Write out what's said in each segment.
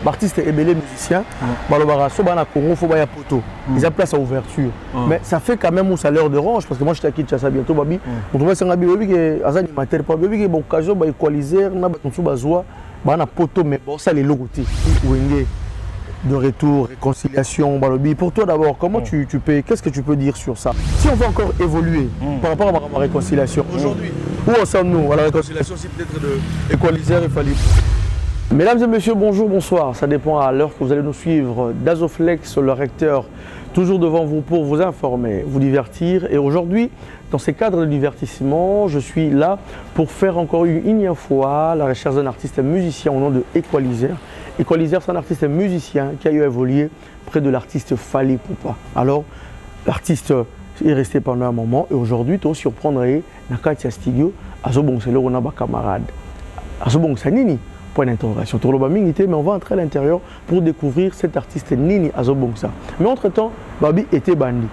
artiste et belé musicien balobara so bana Congo faut ba ya poto ils a place à ouverture mais ça fait quand même un salaire de range parce que moi je t'ai Kinshasa bientôt babi on trouve ça ngabi babi que azani mater pas babi que bon occasion ba équaliser na ba tonsu bazwa bana poto mais bon ça les logotés wenge de retour, réconciliation, balobi. Pour toi d'abord, comment tu peux, qu'est-ce que tu peux dire sur ça? Si on veut encore évoluer par rapport à ma réconciliation, aujourd'hui, où en sommes-nous à la réconciliation? Si peut-être de équaliser, il fallait. Mesdames et messieurs, bonjour, bonsoir. Ça dépend à l'heure que vous allez nous suivre. Dazoflex, le recteur, toujours devant vous pour vous informer, vous divertir. Et aujourd'hui, dans ces cadres de divertissement, je suis là pour faire encore une énième fois la recherche d'un artiste musicien au nom de Equalizer. Equalizer, c'est un artiste musicien qui a eu évolué près de l'artiste Fally Ipupa. Alors, l'artiste est resté pendant un moment et aujourd'hui, tu surprendrais Nakatia Studio, Azobonselo, on a des camarades. Azobonsa Nini, point d'interrogation. Mais on va entrer à l'intérieur pour découvrir cet artiste Nini Azobonsa. Mais entre-temps, Babi était bandit.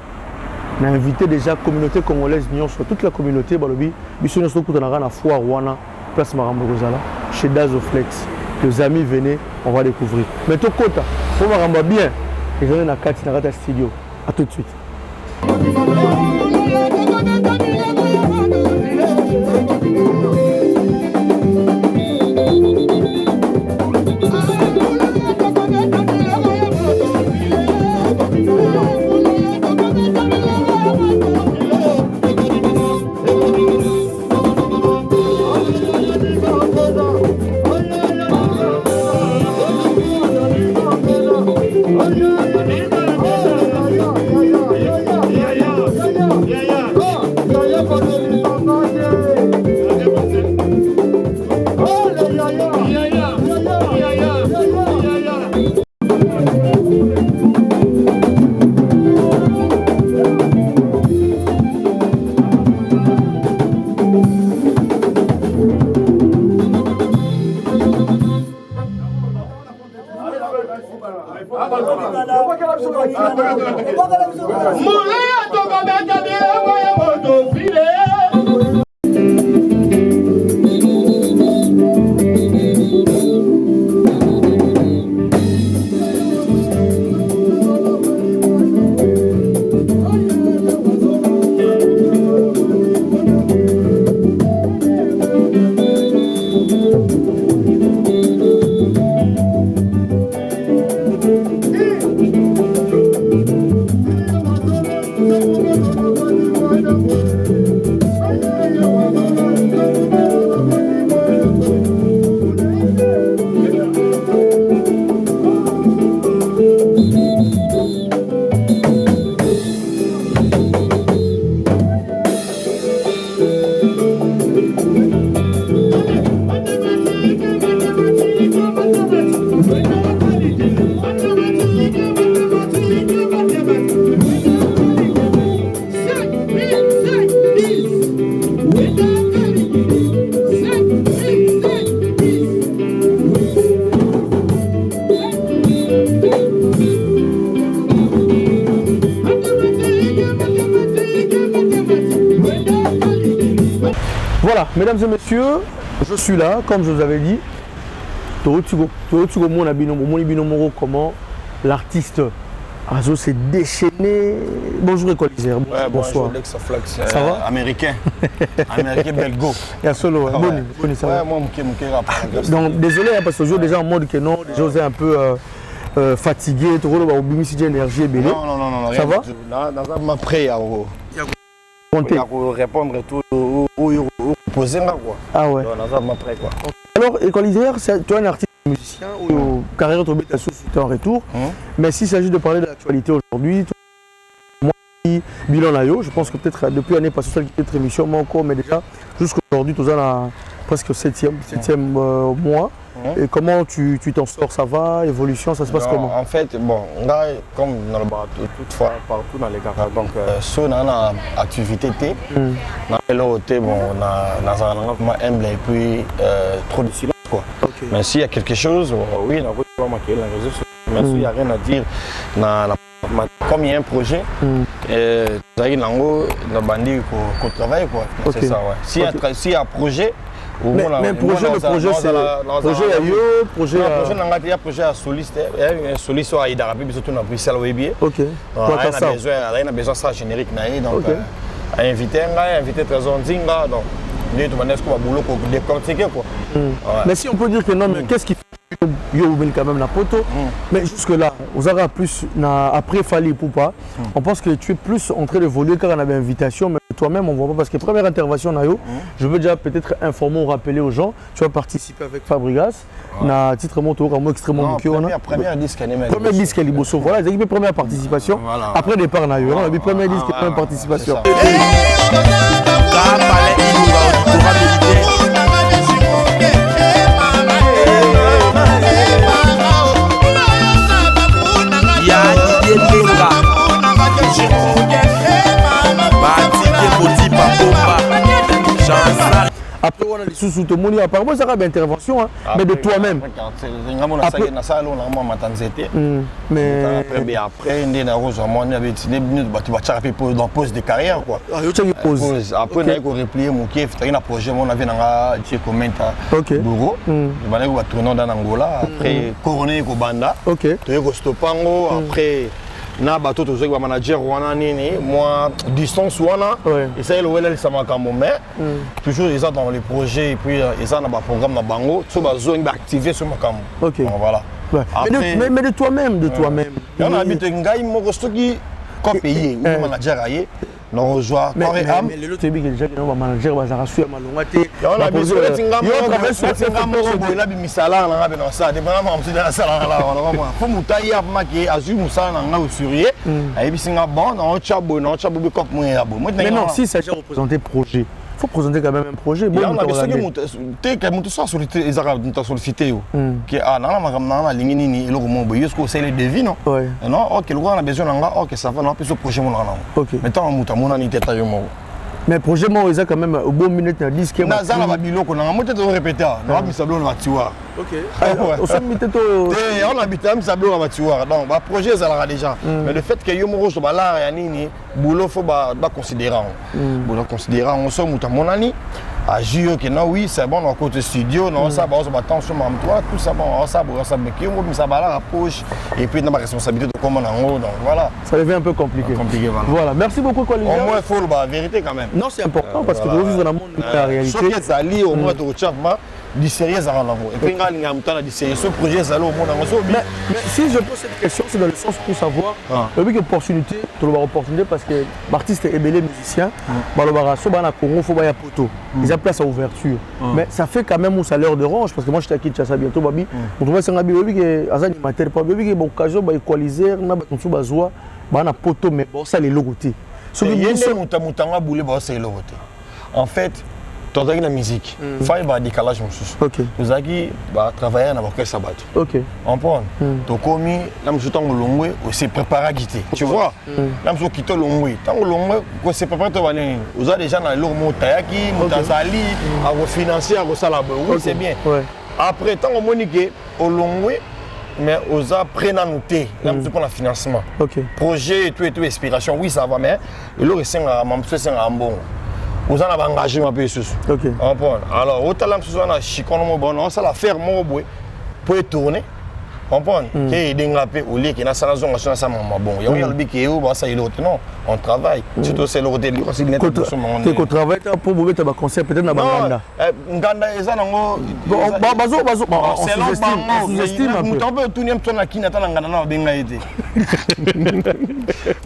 On a invité déjà la communauté congolaise, soit toute la communauté, Balobi, Bissou Koutanara, na Foire Rwana, place Marambo Rosala, chez Dazoflex. Les amis venaient, on va découvrir. Mais tout côté, pour me bien, et je vais dans Katinarata Studio. A tout de suite. Voilà, mesdames et messieurs, je suis là, comme je vous avais dit. Comment l'artiste Azo s'est déchaîné. Bonjour Equalizer. Ouais, bonsoir. Dazoflex, ça va? Américain. Américain belgo. Il y a solo, bon, ça va. Ouais, moi, Donc désolé hein, parce que je déjà en mode que non, déjà vous êtes un peu fatigué, trop de énergie et belé. Non, ça va? Dans ma prêt à répondre tout au poser quoi. Ah ouais. Dans ma prêt quoi. Alors Equalizer, tu es un artiste musicien ou carrière tombée ta source en retour. Mais s'il s'agit de parler de l'actualité aujourd'hui, moi bilan Layo, je pense que peut-être depuis l'année passée, peut-être émission moi encore, mais déjà jusqu'à aujourd'hui, tu as presque 7e mois. Et comment tu t'en sors? Ça va? Évolution, ça se passe comment? En fait, bon, là, comme dans le bar, toutefois, partout dans les garas, donc, si on a une activité, dans le bon, on a un humble et puis trop de silence, quoi. Okay. Mais s'il y a quelque chose, oui, on va marquer les réseaux sociaux. Mais s'il n'y a rien à dire, comme il y a un projet, il y a un bandit qu'on travaille, quoi. Okay. C'est ça, ouais. S'il y a un projet, Mais projet le projet c'est projet ya yo projet il y a projet à soliste un soliste à Idarapi surtout dans Bruxelles Webier. OK. Il a besoin ça générique naï donc invité Trésor Nzinga donc nous tout manière qu'on va boulot pour décortiquer quoi. Mais si on peut dire que non mais qu'est-ce qui fait yo quand même la photo mais jusque là vous aurez plus après Fali pour pas on pense que tu es plus en train d'évoluer quand on avait invitation mais toi-même on voit pas parce que première intervention nayo je veux déjà peut-être informer ou rappeler aux gens tu vas participer avec Fabregas na titre moto comme extrêmement qui on a première disque liboso voilà c'est la première participation après départ nayo on a vu première disque première participation après on a les sous tout monde apparemment ça va bien intervention hein, mais de toi-même mais après on a rejoint dans pause de carrière quoi après on a replié mon kiff un projet on avait un bureau on va tourner dans Angola après couronner au Banda tu es stopango après na bateau to zo manager wana nini moi distance wana et ça le wela ça m'a comme mais toujours ils sont dans les projets et puis ils sont dans le programme na bango so ba zo activer sur ma cam voilà mais de toi-même on habite ngai moko stoki ko pays ou manager aye non rejoint mais le truc déjà que non manager va ça suivre malonga te on a besoin de singa moko bola bi misala na ngabe na ça de bana ma msida sala la on va faut mutaya maki azu musala na nga usurier ayebi singa bon on chabo bi kop mo ya bo mais non si ça j'ai représenté projet faut présenter quand même un projet bon on a besoin de que mutu ça sollicité ezaka mutu sollicité yo que na makamna na lingi nini eloko mo bo yesko c'est les devis non non OK le on a besoin nga OK ça va non plus projet mo na mais tant mutu mona ni teta yo mo mais projet moi ils a quand même au bon minute na disque na zala ba biloko na moto to répéter na bi sablo na tiwa OK au son minute to on habite am sablo na tiwa donc ba projet ça là déjà mais le fait que yo mo roche ba la ya nini boulot faut ba considérant boulot considérant on so mutu monani à jure que non oui c'est bon dans côté studio non ça va on va attention même toi tout ça bon ça mais qui on ça va la poche et puis dans ma responsabilité de comment en haut donc voilà ça devient un peu compliqué voilà merci beaucoup Colin au moins faut la vérité quand même non c'est important parce que tu vivre dans le monde de la réalité ce qui est allié au moins de changement du sérieux à l'envoi et puis quand il y a un temps de sérieux ce projet ça au monde mais si je pose cette question c'est dans le sens pour savoir avec opportunité tu l'as opportunité parce que l'artiste est belé musicien balobara so bana Congo faut ba ya poto ils a place à ouverture mais ça fait quand même un salaire de range parce que moi je t'acquitte ça bientôt babi on trouve ça ngabi babi que azani mater pas babi que bon occasion ba équaliser na ba tonsu bazwa bana poto mais bon ça les logoté so que yende mutanga boulé ba ça les logoté en fait dans la musique, il faut un décalage. Nous avons travaillé dans le sabat. On prend. Donc, comme nous avons c'est préparé à quitter. Tu vois, nous avons quitté l'ongwe. Tant que l'ongwe, c'est préparé à venir. Vous avez déjà dans l'ongwe, Tayaki, Moutazali, à refinancer, à resalab. Oui, c'est bien. Après, tant que monique au l'ongwe, mais aux apprenants à noter, là, nous avons le financement. Projet et tout, inspiration, oui, ça va, mais le reste, c'est un bon. Vous en avez engagé un peu sur ça. Alors, autant là, on a chicon, on a la faire pour tourner. On travaille. Surtout c'est l'hôtel. On travaille pour vous mettre un concert peut-être dans Banganda. Nganda eza nango. On sous-estime un peu. On peut tourner un peu na kinata na Nganda na benga été.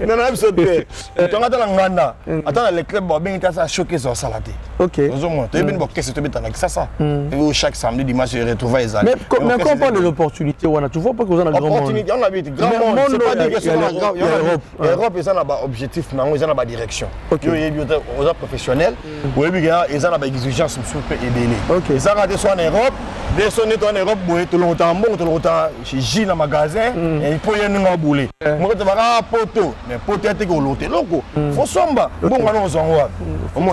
Non non absolument. On ngata na Nganda. Attends les clubs ba benga ça choquer ça salade. OK. Tu bienบอกqu'est-ce que tu mets dans ça. Et chaque samedi dimanche je retrouve les amis. Mais quand on parle de l'opportunité tu vois pas que vous en avez grand monde. On habite grand monde, c'est pas dire que c'est l'Europe ils ont un objectif ils ont une direction. Ils sont professionnels. Ils ont une exigence super élevée. Ils ont raté soit en Europe, des sonnettes en Europe, tout le temps bon, tout le temps chez J dans magasin et il faut y aller bouler. Moi je vais poto, mais poto est que l'autre loco. Faut somba. Bon on s'en va.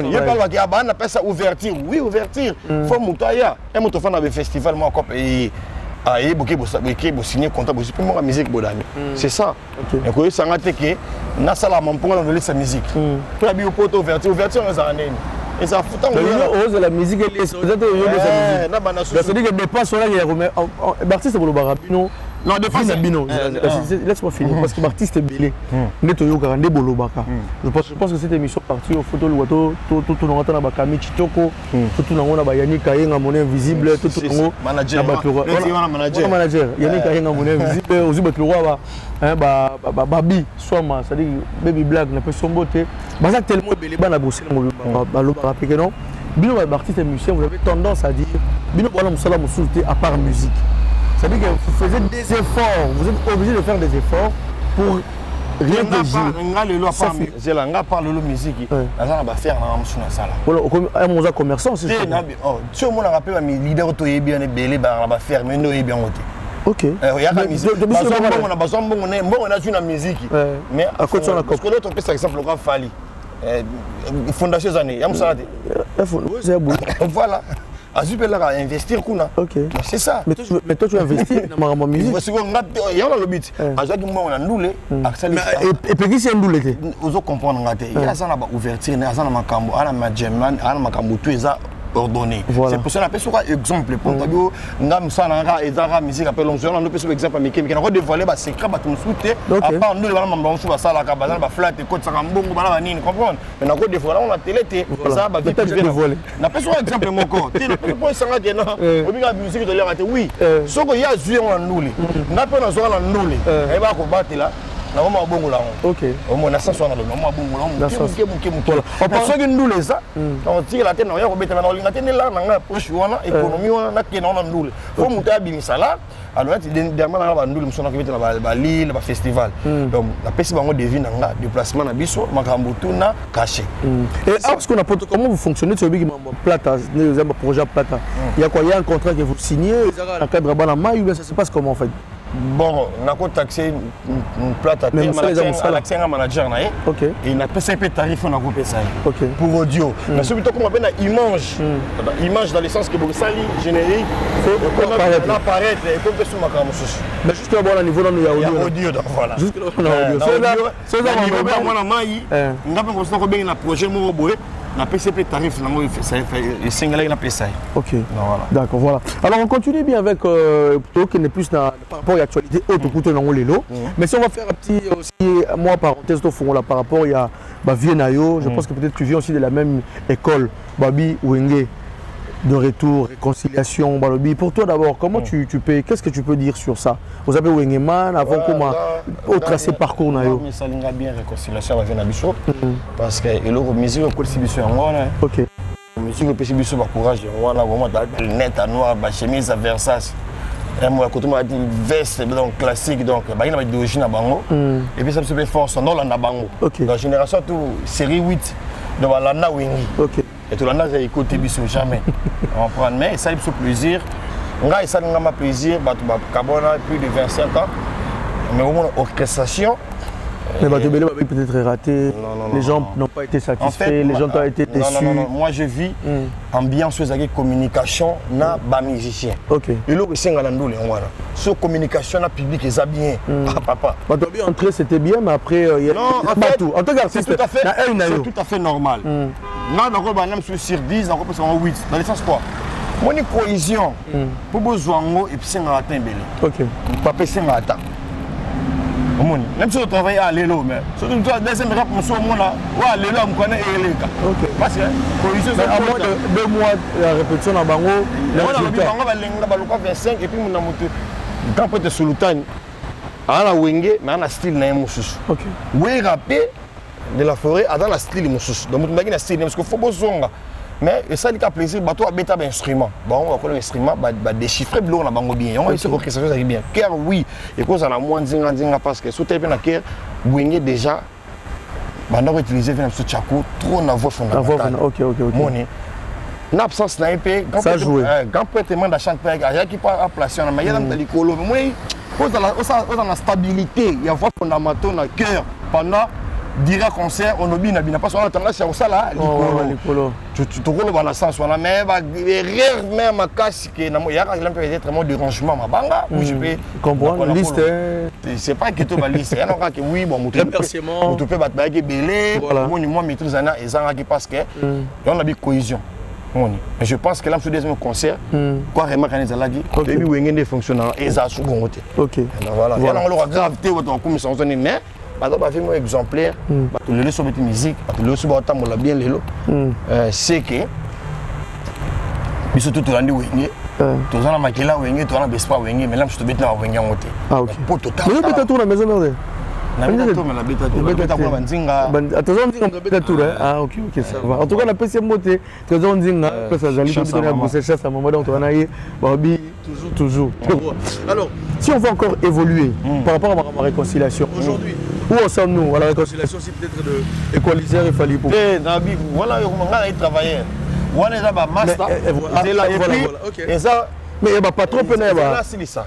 Il y a pas que on appelle ça ouverture. Oui, ouverture. Faut mutaya. Et moi to faire un festival moi encore et il faut signer contrat pour la musique. C'est ça. Et ça a été que nous avons la musique. Pour la ouverture, ouverture, nous avons Et ça fout en la musique et les c'est-à-dire que dépense là il y a l'artiste pour le barabino. Non, de face Bino. Laisse-moi finir parce que l'artiste est belé. Netoyo Karande Bolobaka. Je pense que cette émission partie au photo Luato, tout le monde dans Bakami Chichoko, tout le monde dans Yannick Kayenga Monnaie Invisible, tout le monde manager. Yannick Kayenga Monnaie Invisible, aussi Batloroa, Babi, Swama, c'est-à-dire Baby Black, n'a pas son beauté. Baza tellement belé, na bossé Balobaka non. Bino l'artiste et musicien, vous avez tendance à dire Bino voilà musala musulté à part musique. C'est-à-dire que vous faisiez des efforts, vous êtes obligé de faire des efforts pour rien plaisir. Je n'ai pas de musique. Je vais faire un commerçant aussi. Si on a rappelé mes leaders, je vais faire mais nous bien. Ok. Il y a la musique. On a une musique. Mais à côté de la parce que l'autre, par exemple, le Fali. Fondation des années. Voilà. À investir kuna. Ok. C'est ça. Mais toi tu investis dans ma musique. Il y a le but. On a ndoulé. Et puis c'est ndoulé. Vous comprendre ngate. Il y a ça na ouverture, il y a ça na makambo, ana majeman, ana makambo tout ça ordonné. C'est pour ça qu'on appelle ça exemple pour tabio ngam ça na ezara musique appelle on a peu exemple mais qui na dévoiler ba secret ba tout souté à part nous bana mamba on ça la ka ba ba flat ko ça mbongo bana nini comprendre mais na ko dévoiler on a télé ça ba vite dévoiler na peu exemple mon corps tu ne peux pas sanga que non obinga musique de l'air oui soko ya zué on ndoulé na pe na zo na ndoulé e ba ko battre là na mama bongo là OK au moins na ça soit na mama bongo là on pense que ndoulé ça on tire la tête na ya ko beta na linga tene là na poche wana économie wana na ke na ndoulé faut monter à binisa là alors dernièrement na ba ndoulé msona ko beta na ba Lille ba festival donc la pesi bango devine nga déplacement na biso makambo tuna caché et parce qu'on a comment vous fonctionnez sur Big Mambo Plata les projet Plata il y a quoi il y a un contrat que vous signez dans cadre bana mai ou bien ça se passe comment en fait. Bon, on a taxé une plate à terre, on a un manager, et il n'a pas de tarif, on a coupé ça. Pour audio. Mais ce que on appelle image dans le sens que vous salez générique, on apparaît et qu'on peut se mettre en dessous. Mais juste là, au niveau il y a audio. Voilà. Juste là, on a audio. C'est là, on a un projet, on a PCP tarif, le single a PCI. Ok, d'accord, voilà. Alors on continue bien avec plutôt qui n'est plus par rapport à l'actualité autre pour dans les lots. Mais si on va faire un petit aussi, moi parenthèse au fond là par rapport il y a Viennayo, je pense que peut-être tu viens aussi de la même école, Babi Wenge. De retour, réconciliation, Balobi. Pour toi d'abord, comment tu peux, qu'est-ce que tu peux dire sur ça? Vous avez Wengeman, avant comment au tracé parcours nayo. Mais ça linga bien réconciliation avec Nabiso parce que il a musique au Biso en moi. OK. Musique au Biso ba courage en moi vraiment net à noir, ba chemise à Versace. Et moi quand on m'a dit veste donc classique donc ba ina ba d'origine à bango et puis ça se fait force non là na bango. La génération tout série 8 de Lana Wengi. OK. Et tout le monde a écouté Biso jamais. On prend mais ça il fait plaisir. Nga ça n'a pas plaisir, bah Cabona plus de 25 ans. Mais au moins orchestration. Mais bah peut-être raté. Les gens n'ont pas été satisfaits, en fait, les gens ont été déçus. Non, moi je vis ambiance avec communication na ba musicien. OK. Et là c'est ngandou les voilà. Sur communication na public et ça bien. Papa. Bah tu bien entré c'était bien mais après il y a pas tout. En tout cas c'est tout à fait normal. Là dans le même sur 10, dans le 8. Dans le sens quoi? Moi une cohésion pour besoin et puis c'est un atteint belé. OK. Papa c'est un atteint. Même si on travaille à l'élo, mais surtout toi, deuxième rap, on soit là, ouais, l'élo, on connaît les gars. OK. Parce que cohésion c'est à moins de 2 mois la répétition à Bango. On va le 25 et puis on a monté. Quand peut être sous l'outan, on a wenge, mais on a style na moussous. OK. Ouais, rapper de la forêt, dans la style moussous. Donc on a un style parce qu'il faut besoin. Mais ça dit qu'à plaisir, bah toi bêta instrument. Bon, on va connaître l'instrument, bah déchiffrer blanc na bango bien. On va essayer que ça soit bien. Car oui, et cause on a moins zinga parce que sous tes bien car wenge déjà bah on va utiliser bien ce tchako trop na voix fondamentale. OK. Moni. N'absence na épée, quand peut te demander à chanter avec il qui pas à placer na mais il y a dans les colos. Moi, cause on a stabilité, il y a voix fondamentale dans cœur pendant dira concert on obi na bina parce qu'on a tendance à ça là likolo tu te roules dans la sens on a mais rire même à casse que na ya ka peut être vraiment dérangement ma banga où je peux comprendre liste c'est pas que tu vas liste il y a que oui bon tu peux battre ba belé moi maîtrise ana ezanga parce que on a bi cohésion. Mais je pense que là, sur le deuxième concert, quoi remarquer les alagi, et puis wengende fonctionnaire et ça sous bon côté. OK. Voilà. Il y a la gravité où on comme ça on est mais par exemple avec moi exemplaire, tu le laisses sur cette musique, tu le laisses sur ta mola bien lelo. C'est que biso tout randi wengé. Tu as la makela wengé, tu as la bespa wengé, mais là je te bête na wengé en côté. Ah OK. Pour total. Mais peut-être tour la maison merde. Na beta tour mais la beta pour banzinga. Attention nzinga na beta tour ah OK ça va. En tout cas la PC moté, attention nzinga parce que j'allais te donner pour cette chasse à maman donc on a eu babi toujours. Alors, si on veut encore évoluer par rapport à ma réconciliation aujourd'hui, où en sommes-nous à la réconciliation si peut-être de équaliser il fallait pour Nabi voilà on a travaillé. On est là bas master. C'est là et puis et ça mais il n'y a pas trop de là c'est ça.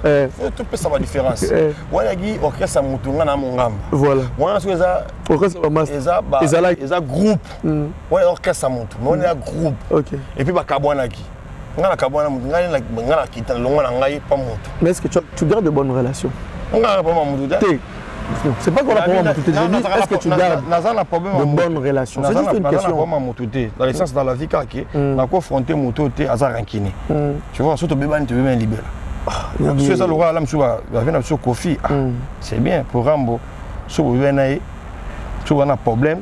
Tout peut savoir la différence. Voilà qui orchestre mutunga na mongamba. Voilà. Voilà ce ça orchestre master. Eza groupe. Ouais orchestre mutu. Mais on est un groupe. OK. Et puis ba kabwana ki. Ngana kabwana mutu ngana kita longa na ngai pas mutu. Mais est-ce que tu gardes de bonnes relations? Ngana pas mutu. C'est pas qu'on a problème mutu. Est-ce que tu gardes de bonnes relations? C'est juste une question. Dans l'essence dans la vie qui na confronter mutu te aza rankini. Tu vois surtout bébani tu veux bien libérer. C'est ça le roi là monsieur va venir sur Kofi. C'est bien pour Rambo. So vous venez tu as un problème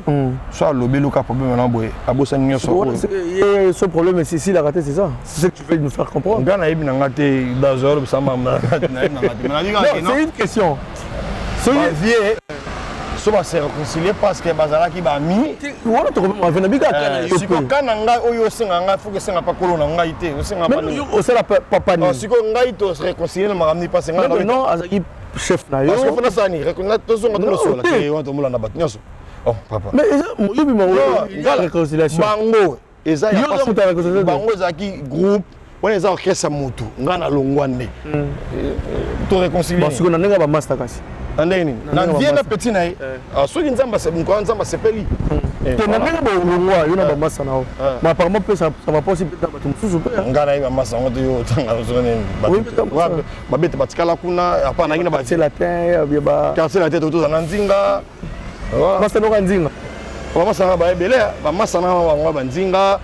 soit lobby loka problème na boye abosa nyoso. Ce problème c'est si la raté c'est ça. C'est ce que tu veux nous faire comprendre. Ngana yebi na ngate dazor sama na c'est une question. C'est vieux. So va se réconcilier parce que bazala ki ba mi. Wala to ko avena bika kana yo. Siko kana nga oyo singa nga faut que singa pa kolo na ngai te. O singa pa. Mais yo sala papa ni. Siko ngai to se réconcilier na maramni parce nga. Non azaki chef na yo. Parce que fona sani reconnaître to zonga to so la ke on to mula na bat nyoso. Oh papa. Mais yo bi mo réconciliation. Bango eza ya parce que bango zaki groupe on est orchestre mutu ngana longwande. To réconcilier. Parce que na nga ba master kasi. Andeni na vie na petit na soki nzamba se mko nzamba sepeli te na nga ba longwa yo na ba master na o mais apparemment peut ça va pas aussi peut-être ba mususu pe ngana iba master ngoto yo tanga zone ba bete batikala kuna hapana ngina ba c'est la terre ya ba quartier la tête autour na nzinga master no nzinga ba master ba ebele ba master na ba nzinga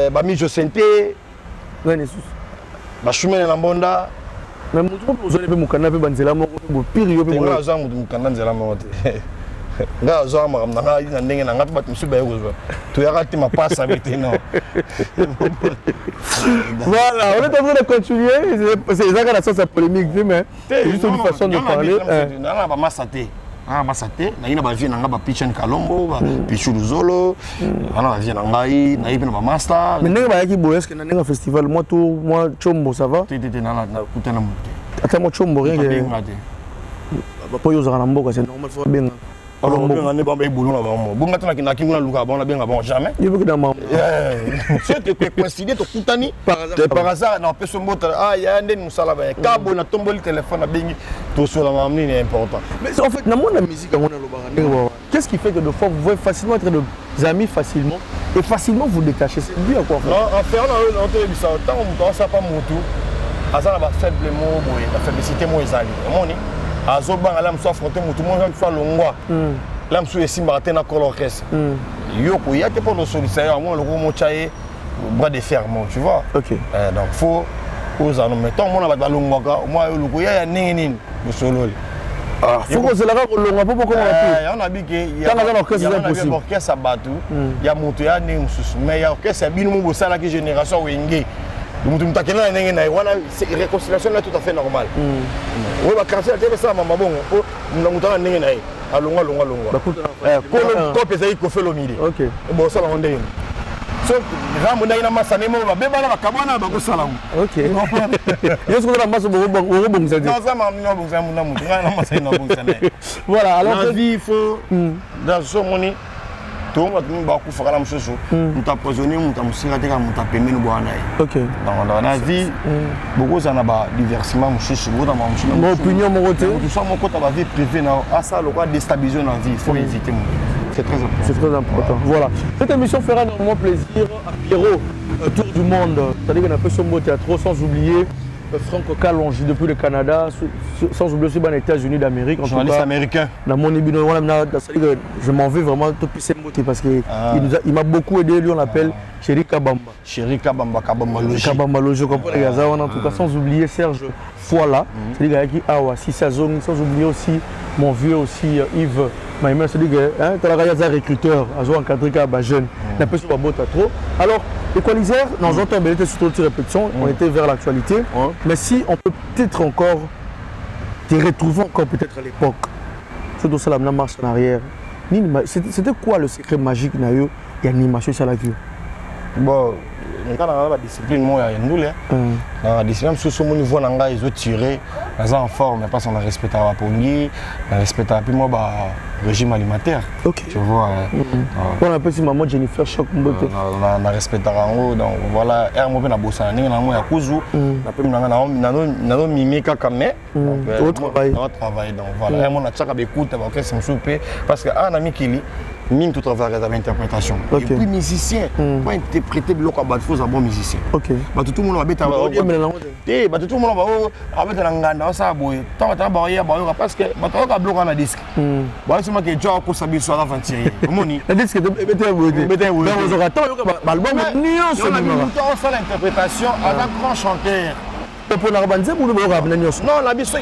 ba mijo sente ngani susu ba shumene na mbonda. Mais mutu ko besoin pe mukanda pe banzela moko pe pire yo pe mo nga zo mutu mukanda nzela moko te nga zo ma na nga ina ndenge na nga pe batu msuba yego zo to yaka te ma passe avec te non. Voilà on est en train de continuer c'est ça la sauce polémique mais c'est juste une façon de parler na ba masate masate na ina ba vie na nga ba Pichen Kalombo ba Pichu Luzolo ana ba vie na ngai na ibi na ba master mais ndenge ba yaki boye est-ce que na ndenge festival moi Chombo ça va te na kutana mutu ata moi Chombo rien que ba po yo za na mboka c'est normal faut bien alors bien ne ba ebulu na ba mo bunga tana kinaki nguna luka ba na bien ba jamais il veut que dans ma c'est te coïncider to kutani par hasard na peso mbota ya ndeni musala ba kabo na tomboli téléphone na bengi to sur la mamni est important mais en fait dans la musique on a le barandé qu'est-ce qui fait que de fois vous pouvez facilement être des amis facilement et facilement vous détacher c'est dû à quoi non en fait on te dit ça tant on ça pas mutu azana ba faible mot boy la faiblesse mo ezali moni azobanga la mso affronter mutu mo soit longwa la mso esimba te na colorchestre yoko ya te pour le solliciter moi le mo chaye bras de fer moi tu vois OK donc faut aux en mettant mon ba longwa moi le ya nini le solo faut que cela ko longwa pour comment on a dit que ya na orchestre c'est possible orchestre batu ya mutu ya ni mususu mais ya orchestre binu mo bosala ki génération wenge mutu mutakena ndenge na wana réconciliation là tout à fait normal oui ba quartier tele ça mama bongo mutu na ndenge na alonga ko pesa iko felo mili OK bon ça la ndenge so ramu ndenge na masane mo ba beba na bakabona ba ko sala OK yeso ko na maso bo bongisa non ça mama no bongisa na mutu na masane no bongisa na voilà alors la vie faut dans ce moni to mo tumi ba ku fakala msusu muta poisonner muta musira te ka muta pemeni bwana OK dans la vie beaucoup ça na ba divertissement msusu beaucoup ma msusu mon opinion mon côté tout ça mon côté ba vie privée na ça le quoi déstabiliser na vie il faut éviter C'est très important. C'est très important. Voilà. Cette émission fera énormément plaisir à Pierrot, Tour du monde. C'est-à-dire qu'on a fait son beau théâtre, sans oublier Franck Kalonji depuis le Canada, sans oublier aussi les États-Unis d'Amérique. Journaliste américain. Je m'en vais vraiment tout pisser parce qu'il m'a beaucoup aidé. Lui, on l'appelle Chéri Kabamba. Chéri Kabamba, Kabamba Logi. Kabamba Logi, en tout cas, sans oublier Serge Foila. C'est des gars qui ont aussi sans oublier aussi mon vieux aussi Yves. C'est des gars qui ont un recruteur, qui ont encadré les jeunes. On a peu sur la botte trop. Alors, Équaliseur, dans un temps, on était sur une répétition, on était vers l'actualité. Mais si on peut peut-être encore te retrouver encore peut-être à l'époque, surtout ça, la marche en arrière. C'était quoi le secret magique de l'animation sur la vie? Bon, dans la discipline, moi, il y a une douleur. Dans la discipline, sur mon niveau, ils ont tiré, ils sont en forme, mais pas on a respecté la pongi, on a respecté le régime alimentaire. Ok. Tu vois. On appelle si maman Jennifer Choc. On a respecté en haut, donc voilà, et on a bossé en ligne, on a cousu, on a mimé kakame. On travaille. Donc voilà, on a tchaka bécoute, parce qu'un ami qui lit, mine tout travail avec l'interprétation. Et puis musicien, pour interpréter le local, il faut un bon musicien. Ok. Tout le monde va mettre tout le monde va mettre en ganda ça boy. Tant que barrière parce que tu as bloqué un disque. Bon c'est moi qui joue au sabi sur l'aventure. Moni. Le disque est bété. Donc on attend l'album nuance. On a mis longtemps ça l'interprétation avec grand chanteur. Pour la banze pour le rap non la biso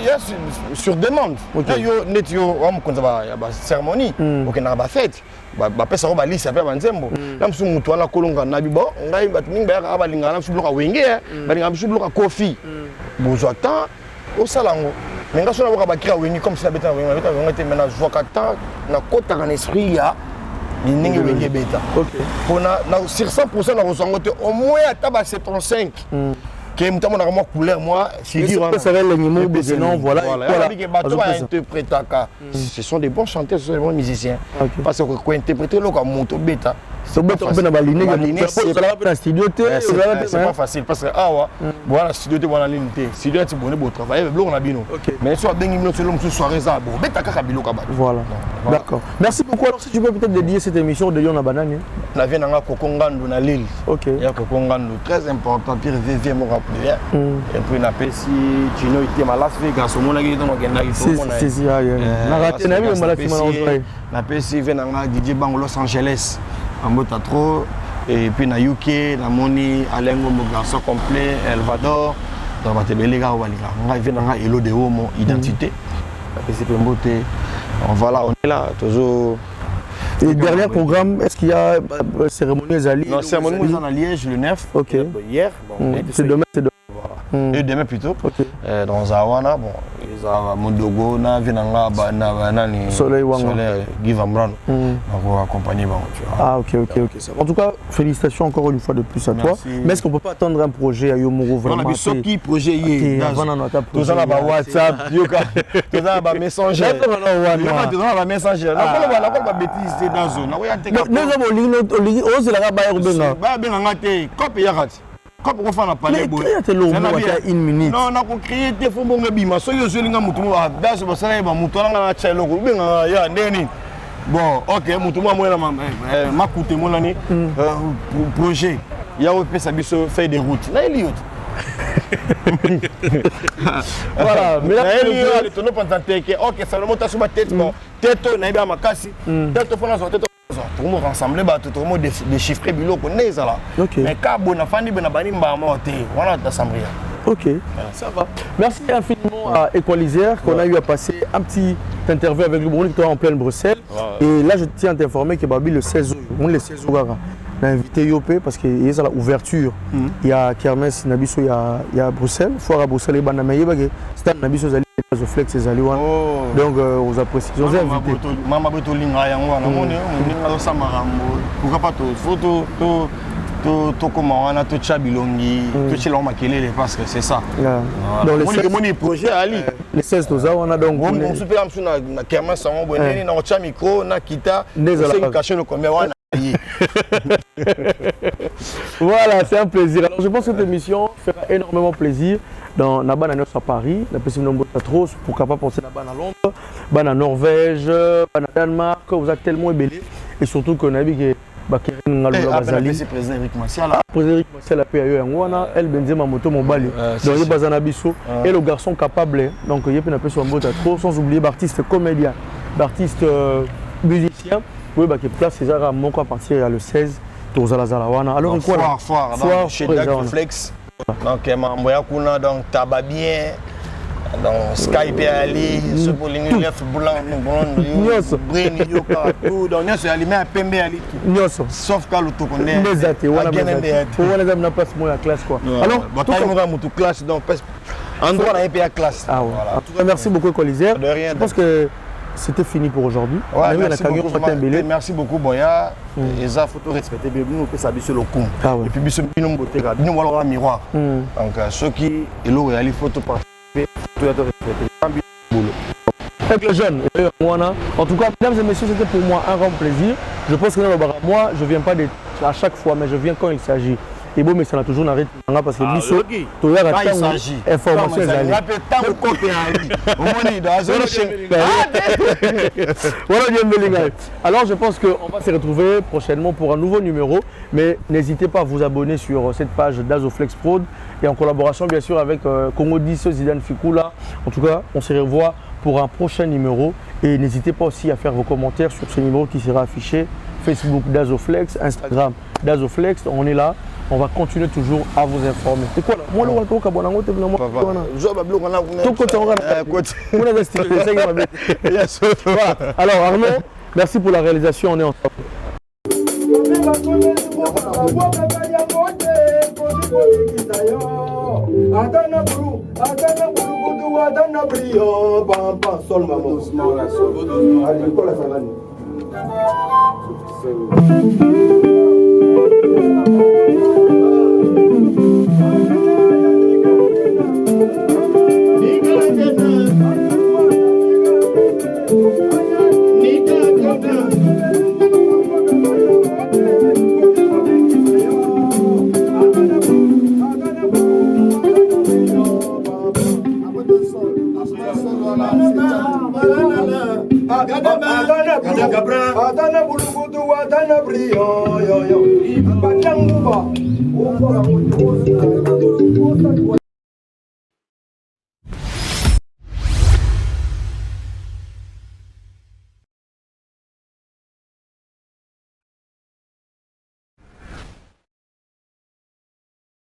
sur demande. Yo net yo on konza ba cérémonie OK na ba fête ba pesa ko ba liste après banzembo la msu mutu ala kolonga na bibo ngai batning ba ka balinga na msu bloka wenge balinga msu bloka coffee bozwa temps au salango mais nga sona ba kira wenge comme si na beta wenge te maintenant je vois que temps na kota en esprit ya ni ninge wenge beta OK on a sur 100% na resongote au moins ata ba 75 qui me donne vraiment couleur moi c'est dire ça va l'animaux non voilà ce sont des bons chanteurs ce sont des bons musiciens parce que quand interpréter le comme moto bêta c'est pas facile parce que voilà studio voilà ligne studio tu bonne beau travail avec on a bino mais soit bien nous selon soirée ça bon bêta kaka bilo kaba voilà d'accord merci beaucoup alors si tu peux peut-être dédier cette émission de Lyon à banane la vient dans Kokongando na Lille OK il y a Kokongando très important puis VV mon rappelé et puis na pesi Gino était à Las Vegas au monde qui dans Genda il faut c'est na raté na mi na pesi vient dans DJ Bang Los Angeles en mode trop et puis na UK na moni alengo mo garçon complet Elvador dans ma télé les gars on vient dans Hello de Homo identité la pesi Pembote voilà on est là toujours. Et dernier programme, est-ce qu'il y a cérémonie à Liège? Non, cérémonie à Liège le 9. Ok. Hier. C'est demain, c'est demain. Voilà. Et demain plutôt. Dans Zawana, bon, ils ont Mondogo, na Vinanga, Nani, Soleil Wanga. Soleil, Guy Van Bran. On va accompagner. Ah, ok. En tout cas, félicitations encore une fois de plus à toi. Mais est-ce qu'on ne peut pas attendre un projet à Yomoro vraiment? Non, mais qui projet y est? Tout ça, là, WhatsApp, tout ça, là, Messenger. Tout ça, là, Messenger. La bêtise, c'est dans zone. Nous avons l'ingé, on se la va quand on fait un palais, une minute. Non, on a créé des fonds de bima. So yo zo linga mutu wa dash ba sala ba mutu nga na chelo ko binga ya ndeni. Bon, OK, mutu mo na ma coûté mon année projet. Ya o pesa biso fait des routes. Na eliot. Voilà, mais là le tono pantanté que OK, ça le monte sur ma tête bon. Tête na ba makasi. Tête fona so tête tout le monde rassemblé tout le monde déchiffré biloko neza là. Mais quand on a fini ben bani mbama te, voilà d'assemblée. OK, ça va. Merci infiniment à Équaliseur qu'on a eu à passer un petit interview avec le Bruno qui est en pleine Bruxelles. Et là je tiens à t'informer que Babi le 16 août, on le 16 août on a invité Yopé parce qu'il y a l'ouverture. Il y a Kermesse Nabiso, il y a Bruxelles, foire à Bruxelles et Banamaye c'est un Nabiso Zali Flex et Zali. Donc aux appréciés. Vous avez invité. Maman Beto Linga yango na moni on ça marambo. Pourquoi pas photo to comment on a to chabilongi, to chilon makelele parce que c'est ça. Donc les projets ali. Les 16 toza on a donc on se fait na Kermesse on bonne na cha micro na kita c'est caché le combien on voilà, c'est un plaisir. Alors je pense que cette émission fera énormément plaisir dans la banane à Paris, la possible nombre de trop pour capable penser la banane à Londres, banane à Norvège, banane à Danemark, vous êtes tellement ébellés. et surtout qu'on a vu que Bakirine Ngaloula Bazali. C'est président Eric Martial. Président Eric Martial a payé Yangwana, elle Benzema Moto Mobali. Donc il y a Bazanabiso et le garçon capable. Donc il y a une appel sur un mot trop, sans oublier l'artiste comédien, l'artiste musicien. Oui, bah qui place César à Moko à partir le 16 tours à la Zalawana. Alors il quoi foire chez Dacflex. Donc Mamboya Kuna donc tabac bien. Donc Skype Ali, ce bouling left blanc, brain yo partout. Donc nous sommes allumés à Pembe Ali. Sauf quand le tout connaît. Les athées, voilà. On les a mis place moi à classe quoi. Alors, bataille moi mon classe donc endroit dans la classe. Ah ouais. En tout cas, merci beaucoup Coliser. Je pense que c'était fini pour aujourd'hui. Merci beaucoup Boya. Et ça faut respecter nous peut s'habiller sur le coup. Et puis biso bino beauté ga. Bino wala miroir. Donc ceux qui elo réali photo par avec les jeunes, en tout cas, mesdames et messieurs, c'était pour moi un grand plaisir. Je pense que moi, je ne viens pas à chaque fois, mais je viens quand il s'agit. Et bon, mais ça n'a toujours un rythme parce que Bissot, tu as la information. Alors, je pense qu'on va se retrouver prochainement pour un nouveau numéro. Mais n'hésitez pas à vous abonner sur cette page d'Azoflex Prod et en collaboration, bien sûr, avec Congo 10, Zidane Fikula. En tout cas, on se revoit pour un prochain numéro. Et n'hésitez pas aussi à faire vos commentaires sur ce numéro qui sera affiché. Facebook d'Azoflex, Instagram d'Azoflex. On est là. On va continuer toujours à vous informer. C'est quoi là? Moi, le Walto Kabonango, tu es vraiment. Alors, Arnaud, merci pour la réalisation. On est ensemble. Adana bulugudu adana brio yo yo. Ibatang buba.